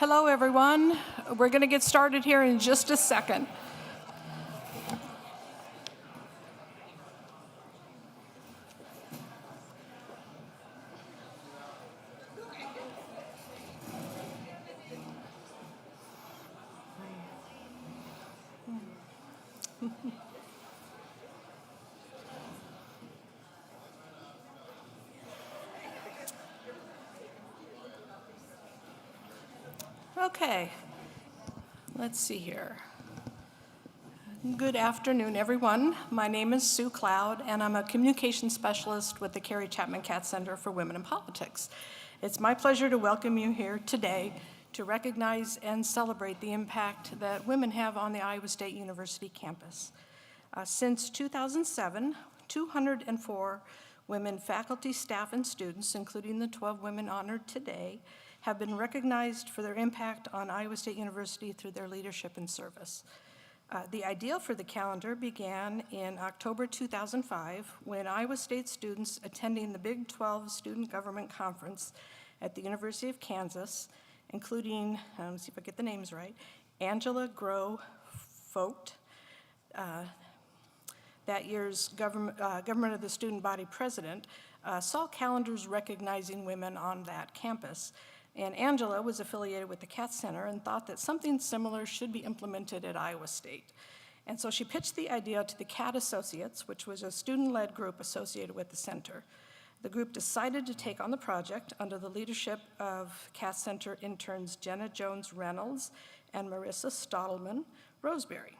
Hello, everyone. We're going to get started here in just a second. Okay, let's see here. Good afternoon, everyone. My name is Sue Cloud, and I'm a communications specialist with the Carrie Chapman Katz Center for Women in Politics. It's my pleasure to welcome you here today to recognize and celebrate the impact that women have on the Iowa State University campus. Since 2007, 204 women faculty, staff, and students, including the 12 women honored today, have been recognized for their impact on Iowa State University through their leadership and service. The idea for the calendar began in October 2005 when Iowa State students attending the Big 12 Student Government Conference at the University of Kansas, including, let's see if I get the names right, Angela Groh-Vogt, that year's government of the student body president, saw calendars recognizing women on that campus. And Angela was affiliated with the Katz Center and thought that something similar should be implemented at Iowa State. And so she pitched the idea to the Cat Associates, which was a student-led group associated with the center. The group decided to take on the project under the leadership of Katz Center interns Jenna Jones-Reynolds and Marissa Stottleman Roseberry.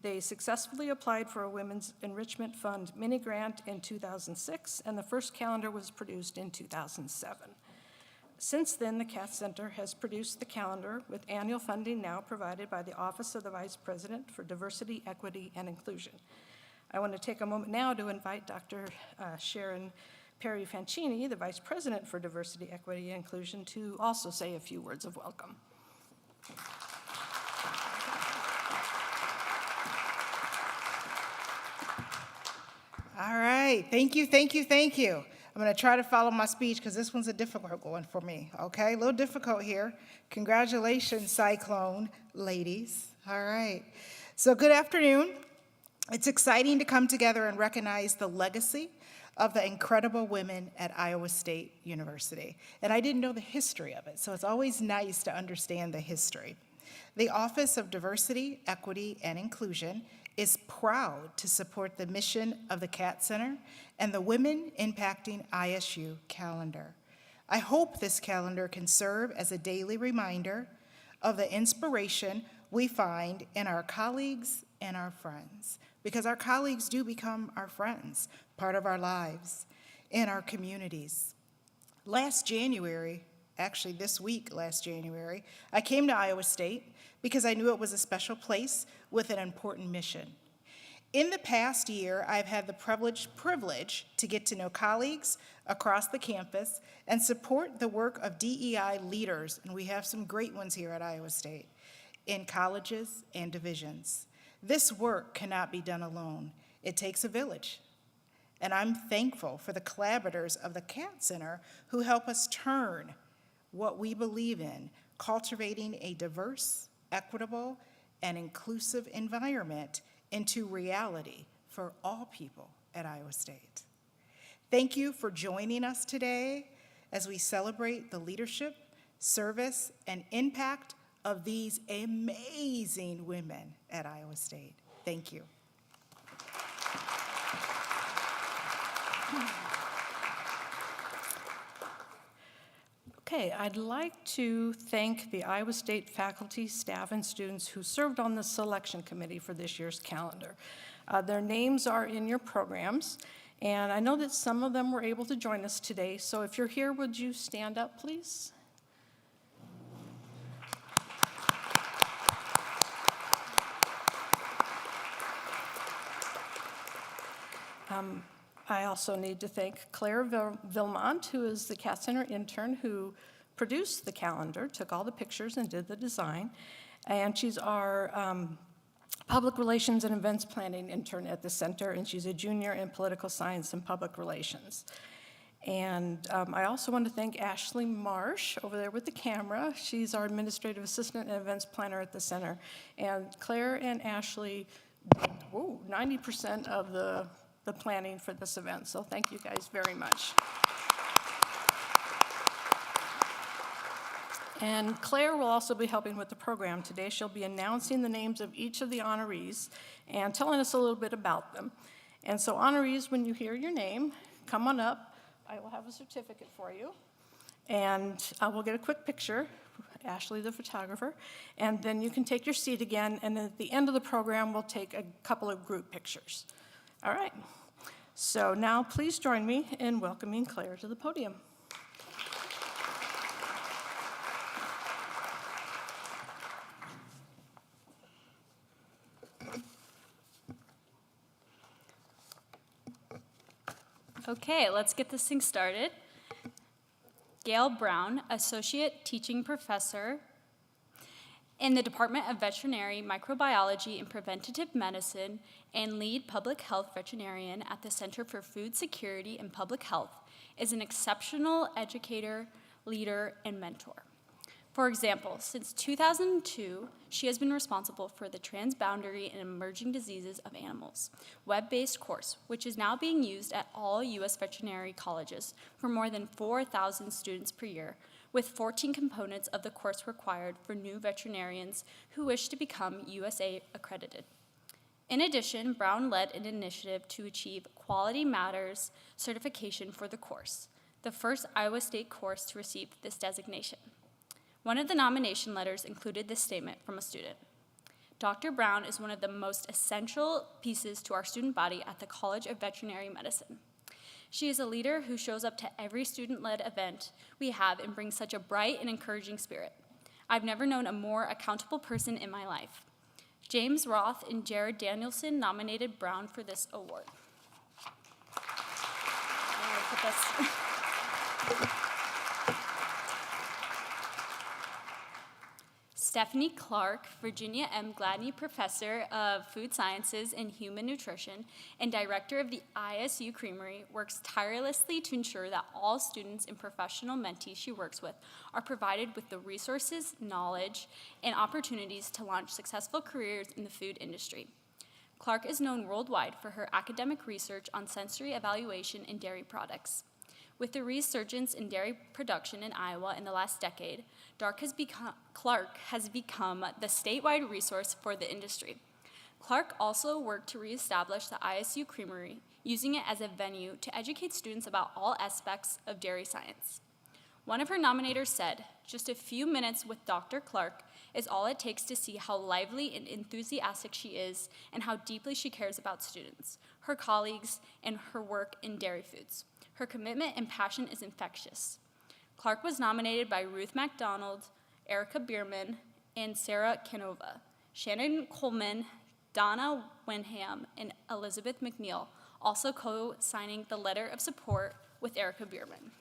They successfully applied for a Women's Enrichment Fund mini-grant in 2006, and the first calendar was produced in 2007. Since then, the Katz Center has produced the calendar with annual funding now provided by the Office of the Vice President for Diversity, Equity, and Inclusion. I want to take a moment now to invite Dr. Sharon Perry-Fancini, the Vice President for Diversity, Equity, and Inclusion, to also say a few words of welcome. All right, thank you. I'm gonna try to follow my speech because this one's a difficult one for me, okay? A little difficult here. Congratulations, Cyclone ladies. All right, so good afternoon. It's exciting to come together and recognize the legacy of the incredible women at Iowa State University. And I didn't know the history of it, so it's always nice to understand the history. The Office of Diversity, Equity, and Inclusion is proud to support the mission of the Katz Center and the Women Impacting ISU calendar. I hope this calendar can serve as a daily reminder of the inspiration we find in our colleagues and our friends, because our colleagues do become our friends, part of our lives, in our communities. Last January, actually this week, last January, I came to Iowa State because I knew it was a special place with an important mission. In the past year, I've had the privilege to get to know colleagues across the campus and support the work of DEI leaders, and we have some great ones here at Iowa State, in colleges and divisions. This work cannot be done alone. It takes a village. And I'm thankful for the collaborators of the Katz Center who help us turn what we believe in, cultivating a diverse, equitable, and inclusive environment into reality for all people at Iowa State. Thank you for joining us today as we celebrate the leadership, service, and impact of these amazing women at Iowa State. Thank you. Okay, I'd like to thank the Iowa State faculty, staff, and students who served on the selection committee for this year's calendar. Their names are in your programs, and I know that some of them were able to join us today, so if you're here, would you stand up, please? I also need to thank Claire Vilmont, who is the Katz Center intern who produced the calendar, took all the pictures and did the design. And she's our public relations and events planning intern at the center, and she's a junior in political science and public relations. And I also want to thank Ashley Marsh over there with the camera. She's our administrative assistant and events planner at the center. And Claire and Ashley did 90% of the planning for this event. So thank you guys very much. And Claire will also be helping with the program today. She'll be announcing the names of each of the honorees and telling us a little bit about them. And so honorees, when you hear your name, come on up. I will have a certificate for you. And we'll get a quick picture, Ashley, the photographer. And then you can take your seat again. And then at the end of the program, we'll take a couple of group pictures. All right. So now please join me in welcoming Claire to the podium. Okay, let's get this thing started. Gail Brown, Associate Teaching Professor in the Department of Veterinary Microbiology and Preventative Medicine and lead public health veterinarian at the Center for Food Security and Public Health, is an exceptional educator, leader, and mentor. For example, since 2002, she has been responsible for the Transboundary and Emerging Diseases of Animals web-based course, which is now being used at all U.S. veterinary colleges for more than 4,000 students per year, with 14 components of the course required for new veterinarians who wish to become USA accredited. In addition, Brown led an initiative to achieve Quality Matters certification for the course, the first Iowa State course to receive this designation. One of the nomination letters included this statement from a student. Dr. Brown is one of the most essential pieces to our student body at the College of Veterinary Medicine. She is a leader who shows up to every student-led event we have and brings such a bright and encouraging spirit. I've never known a more accountable person in my life. James Roth and Jared Danielson nominated Brown for this award. Stephanie Clark, Virginia M. Gladney Professor of Food Sciences and Human Nutrition and Director of the ISU Creamery, works tirelessly to ensure that all students and professional mentees she works with are provided with the resources, knowledge, and opportunities to launch successful careers in the food industry. Clark is known worldwide for her academic research on sensory evaluation in dairy products. With the resurgence in dairy production in Iowa in the last decade, Clark has become the statewide resource for the industry. Clark also worked to reestablish the ISU Creamery, using it as a venue to educate students about all aspects of dairy science. One of her nominators said, "Just a few minutes with Dr. Clark is all it takes to see how lively and enthusiastic she is and how deeply she cares about students, her colleagues, and her work in dairy foods. Her commitment and passion is infectious." Clark was nominated by Ruth MacDonald, Erica Bierman, and Sarah Canova. Shannon Coleman, Donna Wenham, and Elizabeth McNeil also co-signing the letter of support with Erica Bierman.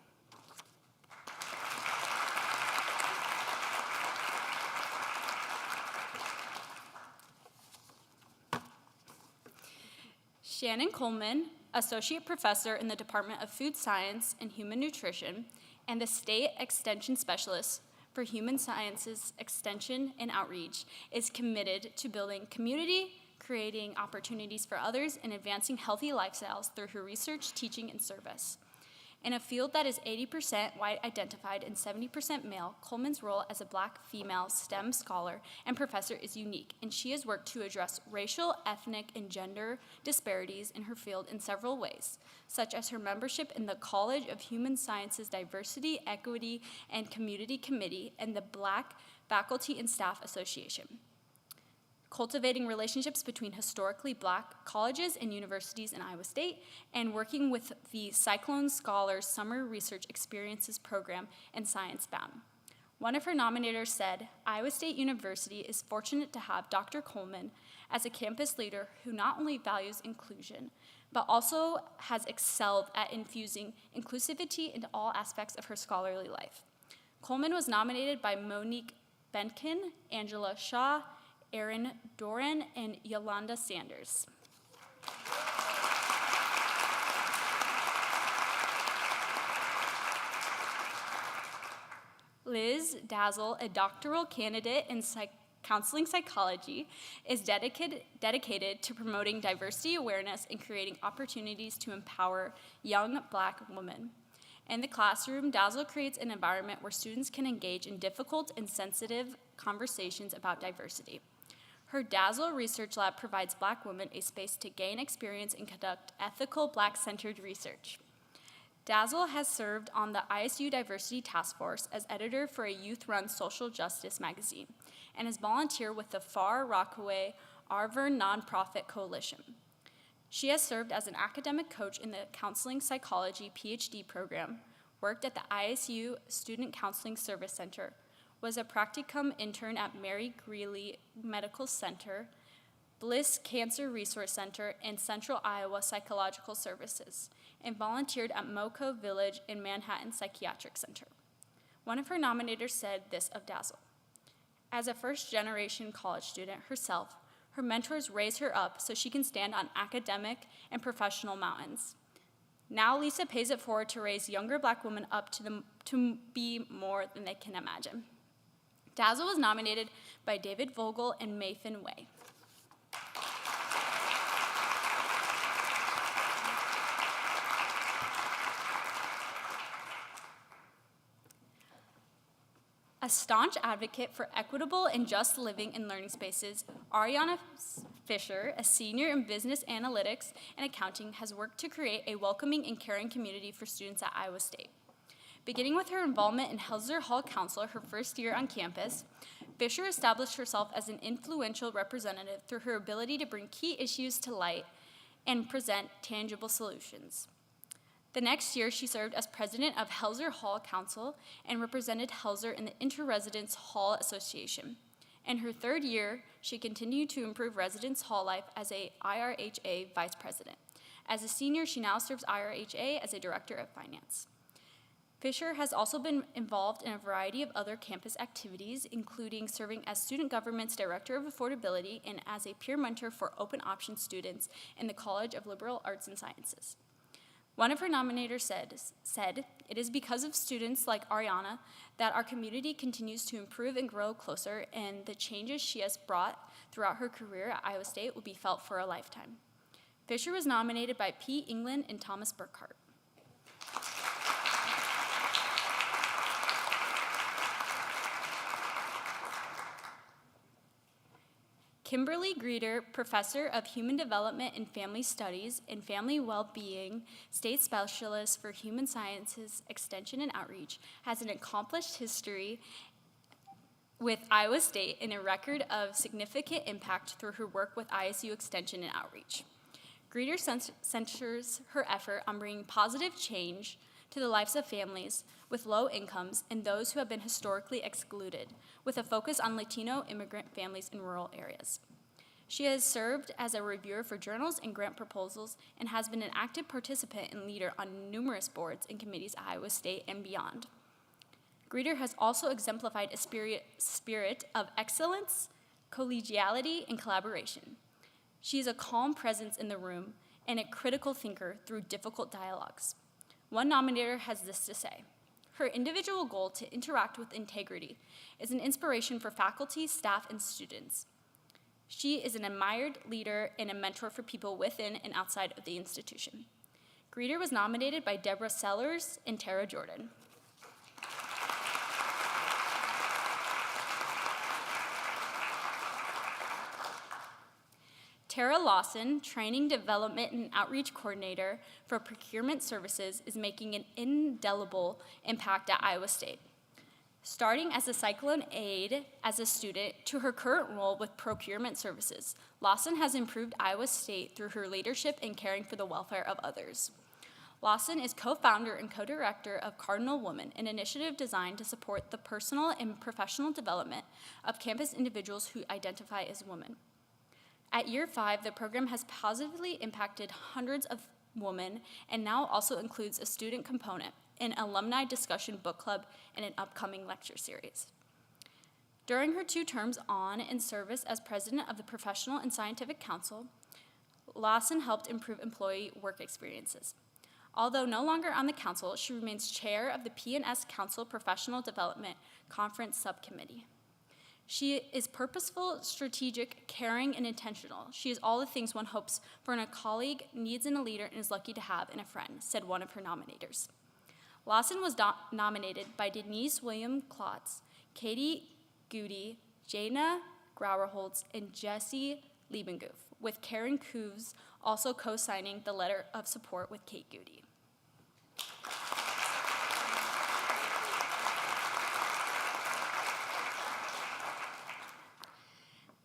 Shannon Coleman, Associate Professor in the Department of Food Science and Human Nutrition, and the State Extension Specialist for Human Sciences Extension and Outreach, is committed to building community, creating opportunities for others, and advancing healthy lifestyles through her research, teaching, and service. In a field that is 80% white identified and 70% male, Coleman's role as a Black female STEM scholar and professor is unique, and she has worked to address racial, ethnic, and gender disparities in her field in several ways, such as her membership in the College of Human Sciences Diversity, Equity, and Community Committee and the Black Faculty and Staff Association. Cultivating relationships between historically Black colleges and universities in Iowa State, and working with the Cyclone Scholars Summer Research Experiences Program and Science Bound. One of her nominators said, "Iowa State University is fortunate to have Dr. Coleman as a campus leader who not only values inclusion, but also has excelled at infusing inclusivity into all aspects of her scholarly life." Coleman was nominated by Monique Benkin, Angela Shaw, Erin Doran, and Yolanda Sanders. Liz Dazzle, a doctoral candidate in counseling psychology, is dedicated to promoting diversity awareness and creating opportunities to empower young Black women. In the classroom, Dazzle creates an environment where students can engage in difficult and sensitive conversations about diversity. Her Dazzle Research Lab provides Black women a space to gain experience and conduct ethical Black-centered research. Dazzle has served on the ISU Diversity Task Force as editor for a youth-run social justice magazine and has volunteered with the Far Rockaway Arvern Nonprofit Coalition. She has served as an academic coach in the Counseling Psychology PhD program, worked at the ISU Student Counseling Service Center, was a practicum intern at Mary Greeley Medical Center, Bliss Cancer Resource Center, and Central Iowa Psychological Services, and volunteered at Moco Village in Manhattan Psychiatric Center. One of her nominators said this of Dazzle: "As a first-generation college student herself, her mentors raise her up so she can stand on academic and professional mountains. Now Lisa pays it forward to raise younger Black women up to be more than they can imagine." Dazzle was nominated by David Vogel and Mayfin Way. A staunch advocate for equitable and just living and learning spaces, Ariana Fisher, a senior in business analytics and accounting, has worked to create a welcoming and caring community for students at Iowa State. Beginning with her involvement in Helzer Hall Council her first year on campus, Fisher established herself as an influential representative through her ability to bring key issues to light and present tangible solutions. The next year, she served as president of Helzer Hall Council and represented Helzer in the Inter-Residence Hall Association. In her third year, she continued to improve residence hall life as a IRHA vice president. As a senior, she now serves IRHA as a director of finance. Fisher has also been involved in a variety of other campus activities, including serving as Student Government's Director of Affordability and as a peer mentor for open option students in the College of Liberal Arts and Sciences. One of her nominators said, "It is because of students like Ariana that our community continues to improve and grow closer, and the changes she has brought throughout her career at Iowa State will be felt for a lifetime." Fisher was nominated by P. England and Thomas Burkhart. Kimberly Greeter, professor of Human Development and Family Studies and Family Well-Being, State Specialist for Human Sciences Extension and Outreach, has an accomplished history with Iowa State and a record of significant impact through her work with ISU Extension and Outreach. Greeter centers her effort on bringing positive change to the lives of families with low incomes and those who have been historically excluded, with a focus on Latino immigrant families in rural areas. She has served as a reviewer for journals and grant proposals and has been an active participant and leader on numerous boards and committees at Iowa State and beyond. Greeter has also exemplified a spirit of excellence, collegiality, and collaboration. She is a calm presence in the room and a critical thinker through difficult dialogues. One nominator has this to say: "Her individual goal to interact with integrity is an inspiration for faculty, staff, and students. She is an admired leader and a mentor for people within and outside of the institution." Greeter was nominated by Deborah Sellers and Tara Jordan. Tara Lawson, Training Development and Outreach Coordinator for Procurement Services, is making an indelible impact at Iowa State. Starting as a cyclone aide as a student to her current role with Procurement Services, Lawson has improved Iowa State through her leadership in caring for the welfare of others. Lawson is co-founder and co-director of Cardinal Woman, an initiative designed to support the personal and professional development of campus individuals who identify as women. At year 5, the program has positively impacted hundreds of women and now also includes a student component, an alumni discussion book club, and an upcoming lecture series. During her 2 terms on in service as president of the Professional and Scientific Council, Lawson helped improve employee work experiences. Although no longer on the council, she remains chair of the P&S Council Professional Development Conference Subcommittee. She is purposeful, strategic, caring, and intentional. She is all the things one hopes for in a colleague, needs in a leader, and is lucky to have in a friend, said one of her nominators. Lawson was nominated by Denise William Klotz, Katie Goody, Jana Grauerholtz, and Jesse Liebengoof, with Karen Koovs also co-signing the letter of support with Kate Goody.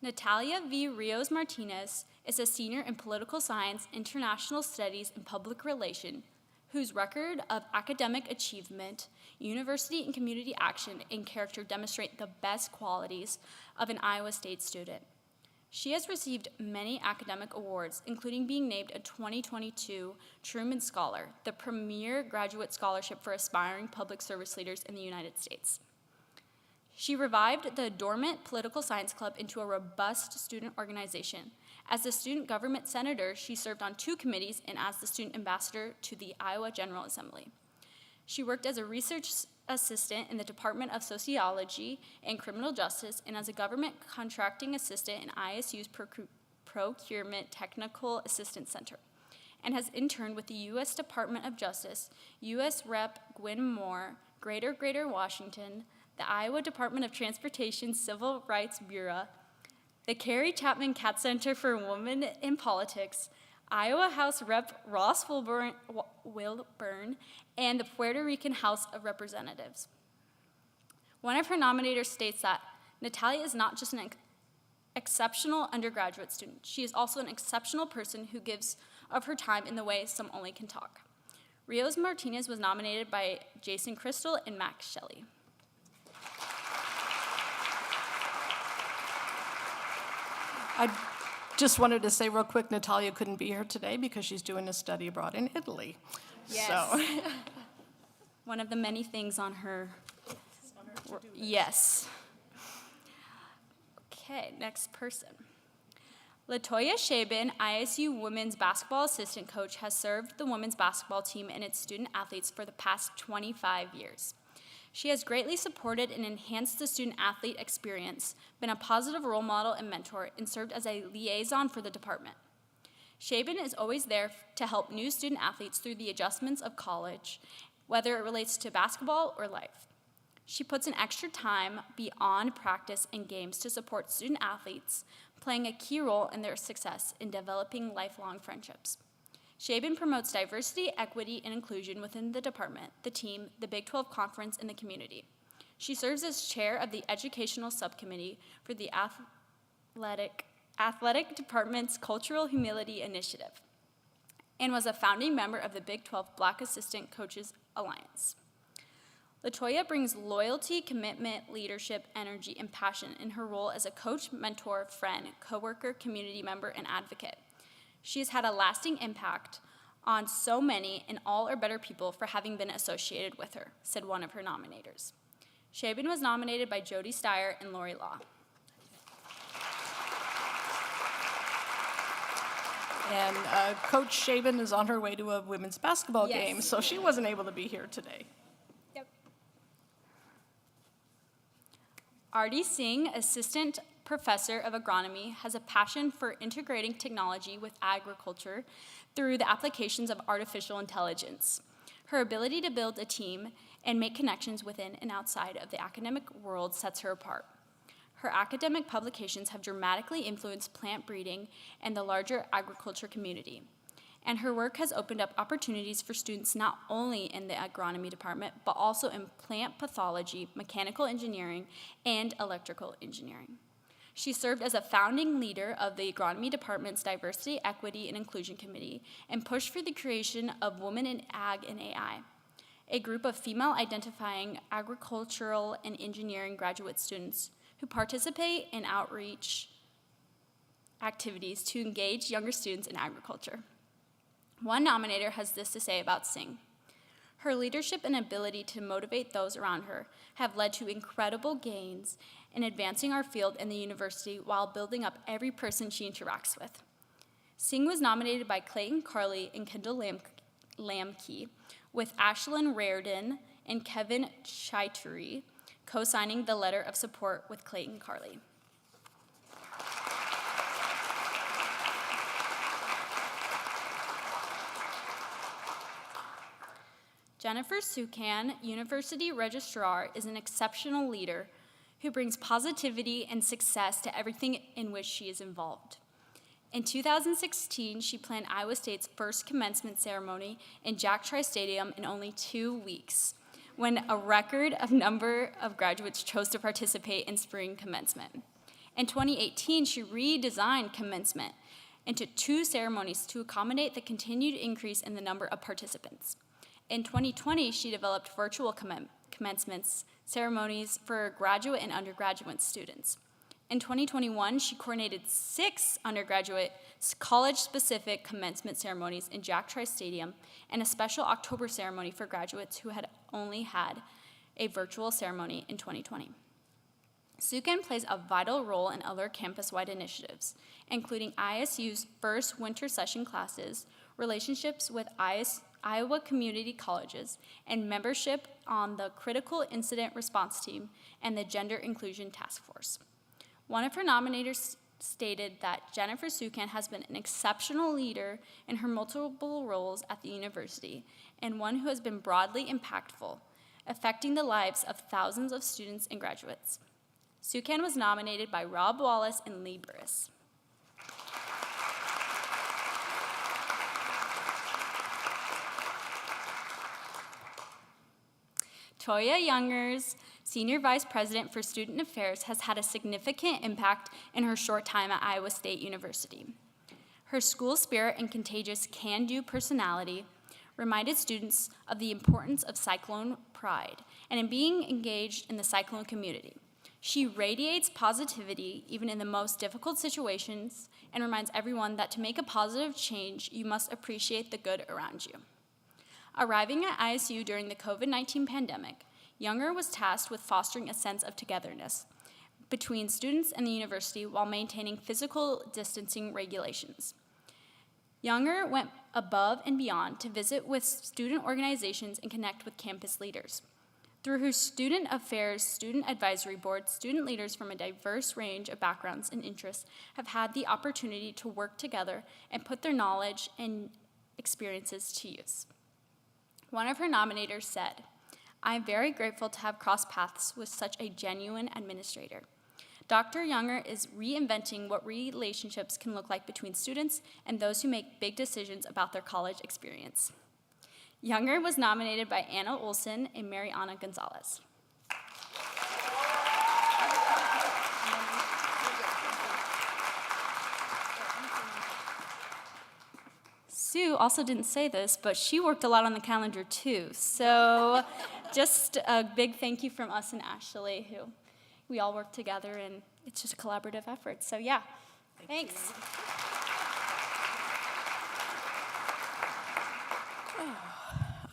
Natalia V. Rios Martinez is a senior in political science, international studies, and public relations, whose record of academic achievement, university and community action, and character demonstrate the best qualities of an Iowa State student. She has received many academic awards, including being named a 2022 Truman Scholar, the premier graduate scholarship for aspiring public service leaders in the United States. She revived the dormant political science club into a robust student organization. As the student government senator, she served on 2 committees and as the student ambassador to the Iowa General Assembly. She worked as a research assistant in the Department of Sociology and Criminal Justice and as a government contracting assistant in ISU's Procurement Technical Assistance Center, and has interned with the U.S. Department of Justice, U.S. Rep. Gwen Moore, Greater Washington, the Iowa Department of Transportation Civil Rights Bureau, the Carrie Chapman Katz Center for Women in Politics, Iowa House Rep. Ross Wilburn, and the Puerto Rican House of Representatives. One of her nominators states that Natalia is not just an exceptional undergraduate student, she is also an exceptional person who gives of her time in the way some only can talk. Rios Martinez was nominated by Jason Crystal and Max Shelley. I just wanted to say real quick, Natalia couldn't be here today because she's doing a study abroad in Italy. Yes. So. One of the many things on her. Yes. Okay, next person. Latoya Shaban, ISU women's basketball assistant coach, has served the women's basketball team and its student athletes for the past 25 years. She has greatly supported and enhanced the student-athlete experience, been a positive role model and mentor, and served as a liaison for the department. Shaban is always there to help new student-athletes through the adjustments of college, whether it relates to basketball or life. She puts in extra time beyond practice and games to support student-athletes, playing a key role in their success in developing lifelong friendships. Shaban promotes diversity, equity, and inclusion within the department, the team, the Big 12 Conference, and the community. She serves as chair of the Educational Subcommittee for the Athletic Department's Cultural Humility Initiative and was a founding member of the Big 12 Black Assistant Coaches Alliance. Latoya brings loyalty, commitment, leadership, energy, and passion in her role as a coach, mentor, friend, coworker, community member, and advocate. She has had a lasting impact on so many and all are better people for having been associated with her, said one of her nominators. Shaban was nominated by Jody Steyer and Lori Law. And Coach Shaban is on her way to a women's basketball Yes. game, so she wasn't able to be here today. Yep. Artie Singh, assistant professor of agronomy, has a passion for integrating technology with agriculture through the applications of artificial intelligence. Her ability to build a team and make connections within and outside of the academic world sets her apart. Her academic publications have dramatically influenced plant breeding and the larger agriculture community. And her work has opened up opportunities for students not only in the agronomy department, but also in plant pathology, mechanical engineering, and electrical engineering. She served as a founding leader of the agronomy department's Diversity, Equity, and Inclusion Committee and pushed for the creation of Women in Ag and AI, a group of female-identifying agricultural and engineering graduate students who participate in outreach activities to engage younger students in agriculture. One nominator has this to say about Singh. Her leadership and ability to motivate those around her have led to incredible gains in advancing our field and the university while building up every person she interacts with. Singh was nominated by Clayton Carley and Kendall Lamke, with Ashlyn Raridan and Kevin Chaituri co-signing the letter of support with Clayton Carley. Jennifer Sukan, University Registrar, is an exceptional leader who brings positivity and success to everything in which she is involved. In 2016, she planned Iowa State's first commencement ceremony in Jack Tri Stadium in only 2 weeks, when a record number of graduates chose to participate in spring commencement. In 2018, she redesigned commencement into 2 ceremonies to accommodate the continued increase in the number of participants. In 2020, she developed virtual commencements ceremonies for graduate and undergraduate students. In 2021, she coordinated 6 undergraduate college-specific commencement ceremonies in Jack Tri Stadium and a special October ceremony for graduates who had only had a virtual ceremony in 2020. Sukan plays a vital role in other campus-wide initiatives, including ISU's first winter session classes, relationships with Iowa community colleges, and membership on the Critical Incident Response Team and the Gender Inclusion Task Force. One of her nominators stated that Jennifer Sukan has been an exceptional leader in her multiple roles at the university and one who has been broadly impactful, affecting the lives of thousands of students and graduates. Sukan was nominated by Rob Wallace and Lee Burris. Toya Youngers, Senior Vice President for Student Affairs, has had a significant impact in her short time at Iowa State University. Her school spirit and contagious can-do personality reminded students of the importance of Cyclone pride and in being engaged in the Cyclone community. She radiates positivity even in the most difficult situations and reminds everyone that to make a positive change, you must appreciate the good around you. Arriving at ISU during the COVID-19 pandemic, Younger was tasked with fostering a sense of togetherness between students and the university while maintaining physical distancing regulations. Younger went above and beyond to visit with student organizations and connect with campus leaders. Through her Student Affairs Student Advisory Board, student leaders from a diverse range of backgrounds and interests have had the opportunity to work together and put their knowledge and experiences to use. One of her nominators said, "I am very grateful to have crossed paths with such a genuine administrator. Dr. Younger is reinventing what relationships can look like between students and those who make big decisions about their college experience." Younger was nominated by Anna Olson and Mariana Gonzalez. Sue also didn't say this, but she worked a lot on the calendar too. So just a big thank you from us and Ashley, who we all work together, and it's just a collaborative effort. So yeah, thanks.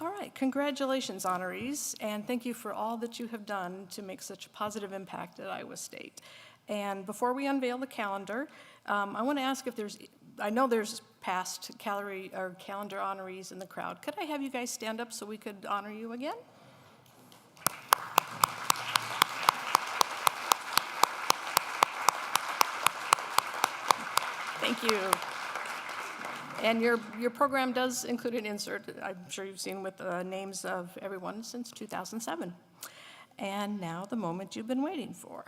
All right, congratulations, honorees, and thank you for all that you have done to make such a positive impact at Iowa State. And before we unveil the calendar, I want to ask if I know there's past calendar honorees in the crowd. Could I have you guys stand up so we could honor you again? Thank you. And your program does include an insert, I'm sure you've seen, with the names of everyone since 2007. And now the moment you've been waiting for.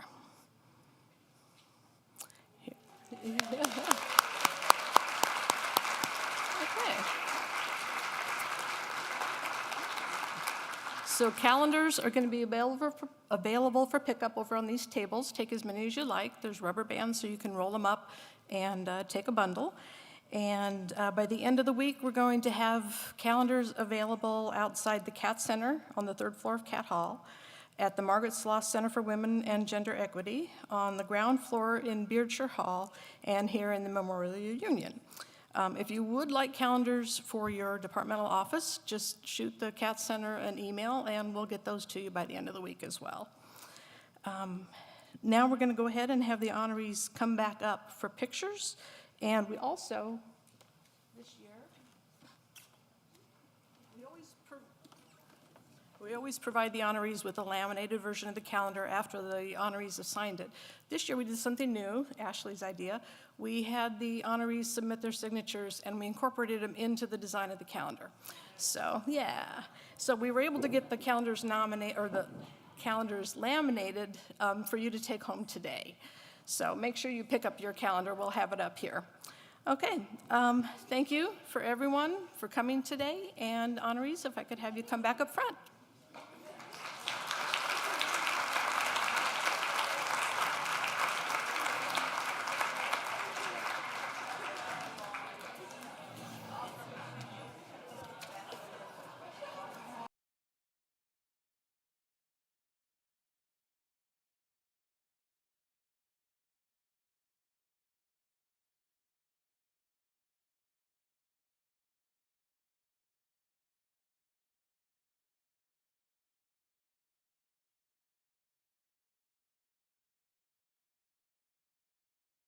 Okay. So calendars are going to be available for pickup over on these tables. Take as many as you like. There's rubber bands so you can roll them up and take a bundle. And by the end of the week, we're going to have calendars available outside the CAT Center on the 3rd floor of CAT Hall, at the Margaret Sloss Center for Women and Gender Equity, on the ground floor in Beardshire Hall, and here in the Memorial Union. If you would like calendars for your departmental office, just shoot the CAT Center an email, and we'll get those to you by the end of the week as well. Now we're going to go ahead and have the honorees come back up for pictures. And we also, this year, We always provide the honorees with a laminated version of the calendar after the honorees have signed it. This year, we did something new, Ashley's idea. We had the honorees submit their signatures, and we incorporated them into the design of the calendar. So, yeah. So we were able to get the calendars laminated for you to take home today. So make sure you pick up your calendar. We'll have it up here. Okay, thank you for everyone for coming today, and honorees, if I could have you come back up front.